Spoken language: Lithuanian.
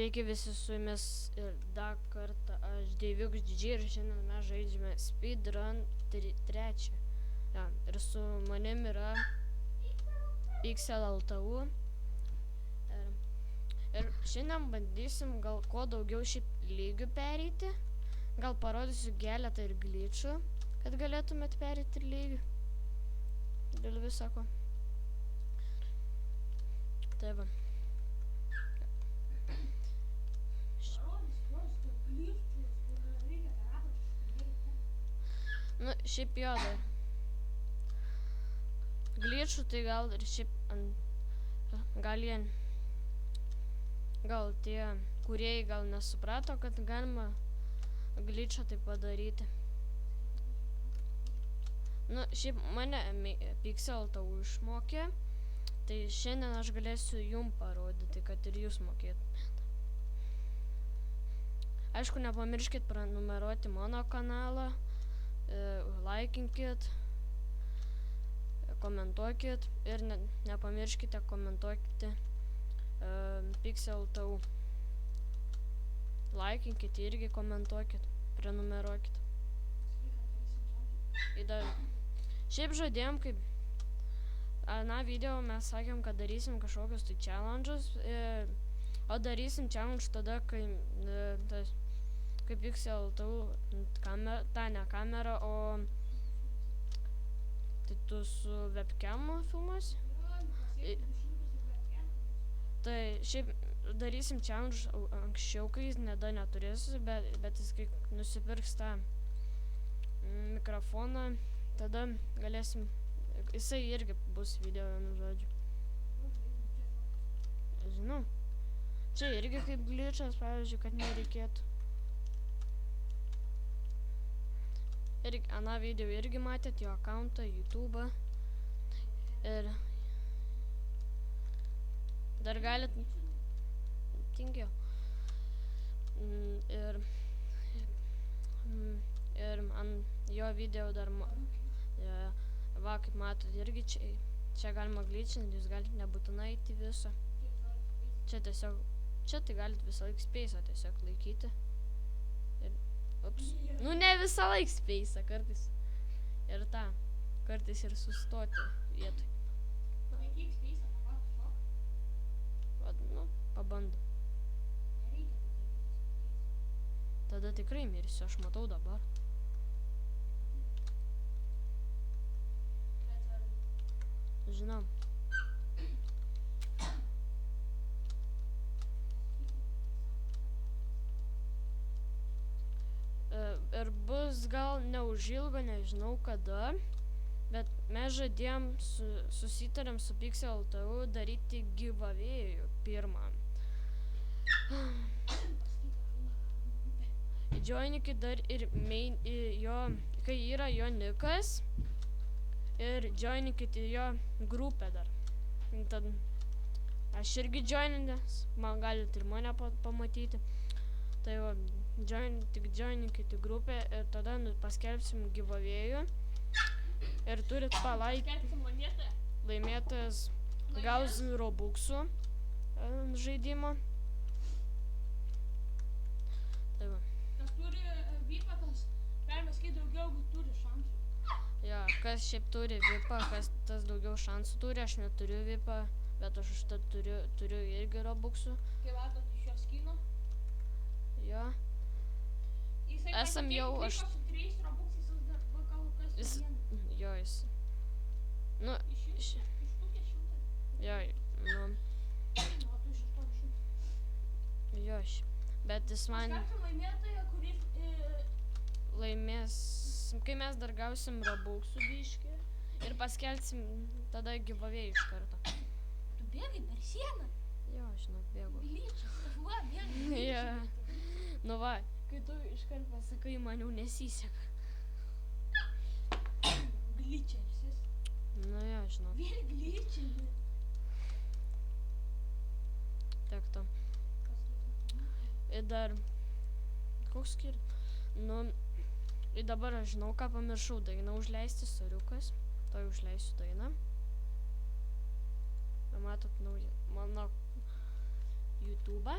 Sveiki visi, su jumis ir dar kartą aš Deiviuks ir šiandien mes žaidžiame Speedrun 3. Ja, ir su manim yra XLLTU. Ir šiandien bandysim gal kuo daugiau šiaip lygių pereiti. Gal parodysiu keletą ir glitchų, kad galėtumėt pereiti lygių. Dėl visako. Tai va. Nu, šiaip jo dar. Glitchų tai gal ir šiaip gal tie kūrėjai gal nesuprato, kad galima glitchą tai padaryti. Nu, šiaip mane XLLTU išmokė, tai šiandien aš galėsiu jum parodyti, kad ir jūs mokėtumėt. Aišku, nepamirškit prenumeruoti mano kanalą, laikinkit, komentuokit ir nepamirškite komentuokite XLLTU. Laikinkit irgi komentuokit, prenumeruokit. Šiaip žadėjom, kaip aną video mes sakėm, kad darysim kažkokius tai challenge'us, o darysim challenge tada, kai kaip XLLTU ne kamera, o tai tu su webcamu filmuosi. Tai šiaip darysim challenge anksčiau, kai jis neturėsiu, bet jis kai nusipirks tą mikrofoną, tada galėsim, jisai irgi bus video, vienu žodžiu. Žinau. Čia irgi kaip glitchas, pavyzdžiui, kad nereikėtų. Ir aną video irgi matėt jo accountą, YouTube'ą. Ir dar galit tingiau. Ir ant jo video dar va, kaip matot, irgi čia galima glitchinti, jūs galite nebūtinai eiti visą. Čia tiesiog, čia tai galit visą laik space'ą tiesiog laikyti. Ups. Nu, ne visą laik space'ą, kartais ir tą, kartais ir sustoti vietoj. Laikyk space'ą, dabar šok. Vat, nu, pabandom. Tada tikrai mirsiu, aš matau dabar. Žinau. Ir bus gal neužilgo, nežinau kada, bet mes žadėjom, susitarėm su XLLTU daryti giveaway'ų pirmą. Joinikit dar ir jo, kai yra jo nikas, ir joinikit į jo grupę dar. Tad aš irgi joininęs, man galit ir mane pamatyti. Tai va, tik joinikit į grupę ir tada paskelbsim giveaway'ų. Ir turit palaikinti. Laimėtojas gaus robuxų žaidimo. Tai va. Kas turi VIPą, tas galima sakyti daugiau turi šansų. Ja, kas šiaip turi VIPą, kas tas daugiau šansų turi, aš neturiu VIPą, bet aš užtat turiu irgi robuxų. Kai matot iš jo skino. Jo. Esam jau aš... Jo, jis... Nu... Jo, nu... Jo, bet jis man... Laimės... Kai mes dar gausim robuxų biškį ir paskelbsim tada giveaway iš karto. Tu bėgai per sieną? Jo, žinok, bėgu. Glitchas, va, bėgai. Jo. Nu va, kai tu iškart pasakai, man jau nesiseka. Glitchersis. Nu jo, žinau. Vėl glitchinė. Tiek to. Ir dar... Koks skirtumas? Nu... Ir dabar aš žinau, ką pamiršau dainą užleisti, soriukas. To užleisiu dainą. Matot naują mano YouTube'ą.